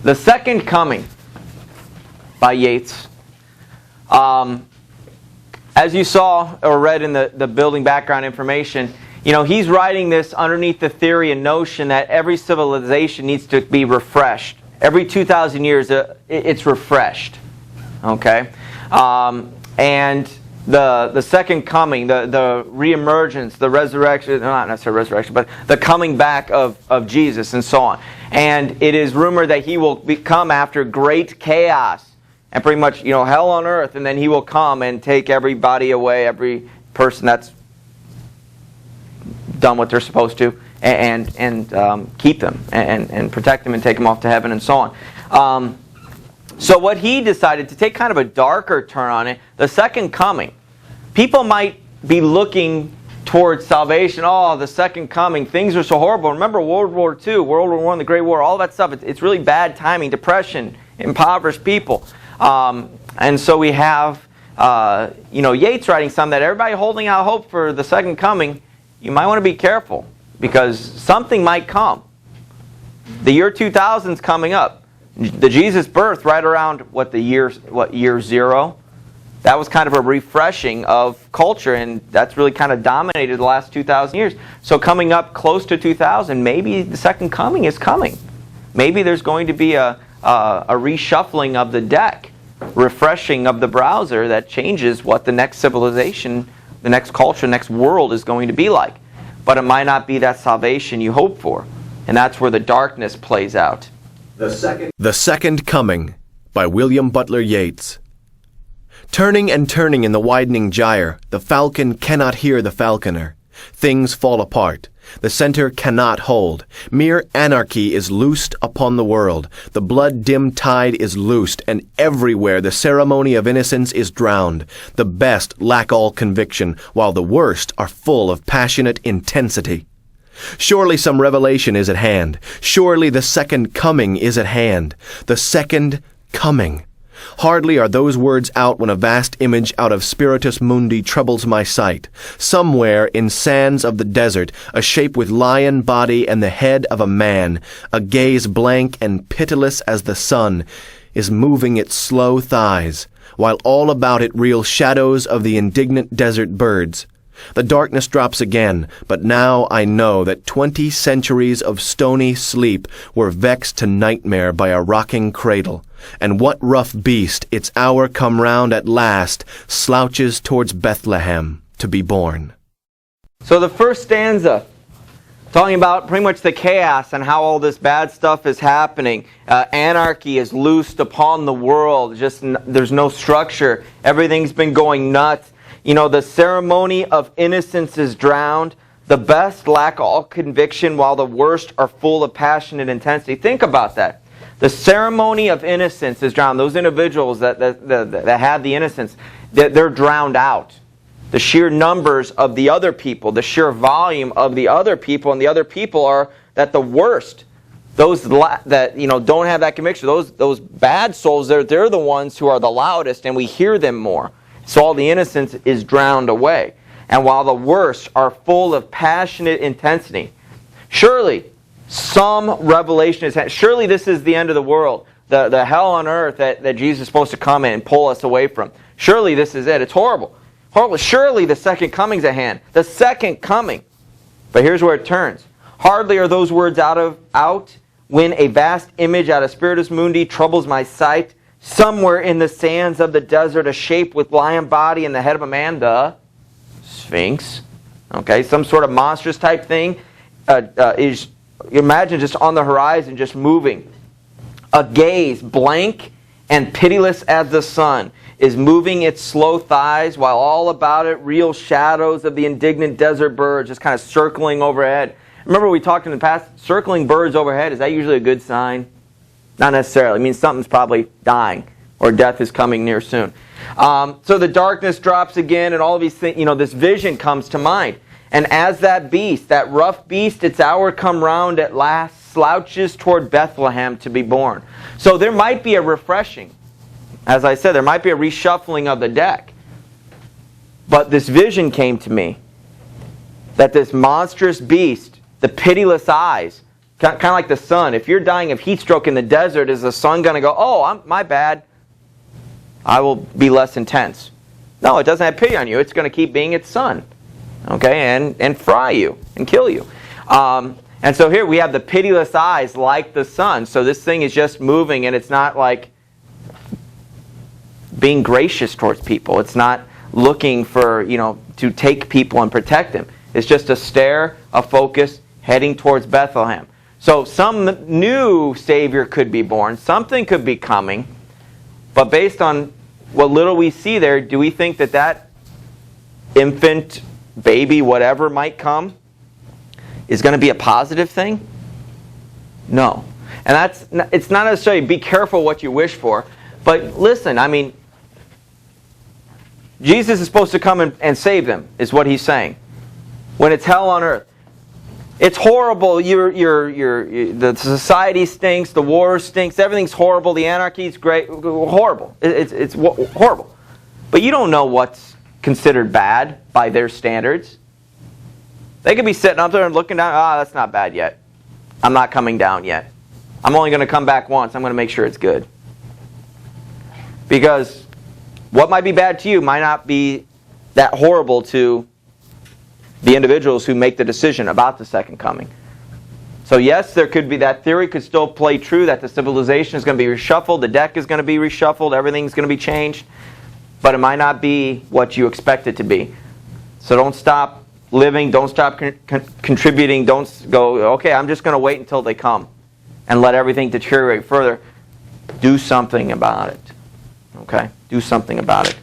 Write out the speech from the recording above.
The Second Coming by Yeats. As you saw or read in the building background information, he's writing this underneath the theory and notion that every civilization needs to be refreshed. Every 2,000 years, it's refreshed. Okay? And the second coming, the reemergence, the resurrection, not necessarily resurrection, but the coming back of Jesus and so on. And it is rumored that he will come after great chaos and pretty much, hell on earth, and then he will come and take everybody away, every person that's done what they're supposed to, and keep them, and protect them and take them off to heaven and so on. So what he decided to take kind of a darker turn on it, the second coming. People might be looking towards salvation. Oh, the second coming. Things are so horrible. Remember World War II, World War I, the Great War, all that stuff. It's really bad timing, depression, impoverished people. And so we have, Yeats writing something that everybody holding out hope for the second coming. You might want to be careful because something might come. The year 2000 is coming up. The Jesus birth right around year zero. That was kind of a refreshing of culture, and that's really kind of dominated the last 2,000 years. So coming up close to 2000, maybe the second coming is coming. Maybe there's going to be a reshuffling of the deck, refreshing of the browser that changes what the next civilization, the next culture, the next world is going to be like. But it might not be that salvation you hope for. And that's where the darkness plays out. The Second Coming by William Butler Yeats. Turning and turning in the widening gyre, the falcon cannot hear the falconer. Things fall apart. The center cannot hold. Mere anarchy is loosed upon the world. The blood-dimmed tide is loosed, and everywhere the ceremony of innocence is drowned. The best lack all conviction, while the worst are full of passionate intensity. Surely some revelation is at hand. Surely the second coming is at hand. The second coming. Hardly are those words out when a vast image out of Spiritus Mundi troubles my sight. Somewhere in sands of the desert, a shape with lion body and the head of a man, a gaze blank and pitiless as the sun, is moving its slow thighs, while all about it reel shadows of the indignant desert birds. The darkness drops again, but now I know that 20 centuries of stony sleep were vexed to nightmare by a rocking cradle. And what rough beast, its hour come round at last, slouches towards Bethlehem to be born? So the first stanza, talking about pretty much the chaos and how all this bad stuff is happening. Anarchy is loosed upon the world. There's no structure. Everything's been going nuts. The ceremony of innocence is drowned. The best lack all conviction, while the worst are full of passionate intensity. Think about that. The ceremony of innocence is drowned. Those individuals that had the innocence, they're drowned out. The sheer numbers of the other people, the sheer volume of the other people, and the other people are that the worst. Those that don't have that conviction, those bad souls, they're the ones who are the loudest, and we hear them more. So all the innocence is drowned away. And while the worst are full of passionate intensity, surely some revelation is, surely this is the end of the world. The hell on earth that Jesus is supposed to come in and pull us away from. Surely this is it. It's horrible. Horrible. Surely the second coming's at hand. The second coming. But here's where it turns. Hardly are those words out when a vast image out of Spiritus Mundi troubles my sight. Somewhere in the sands of the desert, a shape with lion body and the head of a man, the Sphinx. Okay, some sort of monstrous type thing is, imagine just on the horizon, just moving. A gaze, blank and pitiless as the sun, is moving its slow thighs, while all about it reel shadows of the indignant desert birds just kind of circling overhead. Remember we talked in the past, circling birds overhead, is that usually a good sign? Not necessarily. It means something's probably dying or death is coming near soon. So the darkness drops again and all of these things, this vision comes to mind. And as that beast, that rough beast, its hour come round at last, slouches toward Bethlehem to be born. So there might be a refreshing. As I said, there might be a reshuffling of the deck. But this vision came to me that this monstrous beast, the pitiless eyes, Kind of like the sun. If you're dying of heat stroke in the desert, is the sun going to go, oh, my bad, I will be less intense? No, it doesn't have pity on you. It's going to keep being its sun, okay, and fry you and kill you. And so here we have the pitiless eyes like the sun. So this thing is just moving, and it's not like being gracious towards people. It's not looking for, to take people and protect them. It's just a stare, a focus, heading towards Bethlehem. So some new Savior could be born. Something could be coming. But based on what little we see there, do we think that infant, baby, whatever might come is going to be a positive thing? No. And it's not necessarily be careful what you wish for. But listen, Jesus is supposed to come and save them, is what he's saying. When it's hell on earth. It's horrible. The society stinks. The war stinks. Everything's horrible. The anarchy is great. Horrible. It's horrible. But you don't know what's considered bad by their standards. They could be sitting up there and looking down. That's not bad yet. I'm not coming down yet. I'm only going to come back once. I'm going to make sure it's good. Because what might be bad to you might not be that horrible to the individuals who make the decision about the second coming. So yes, there could be, that theory could still play true, that the civilization is going to be reshuffled, the deck is going to be reshuffled, everything's going to be changed, but it might not be what you expect it to be. So don't stop living, don't stop contributing, don't go, okay, I'm just going to wait until they come and let everything deteriorate further. Do something about it. Okay? Do something about it.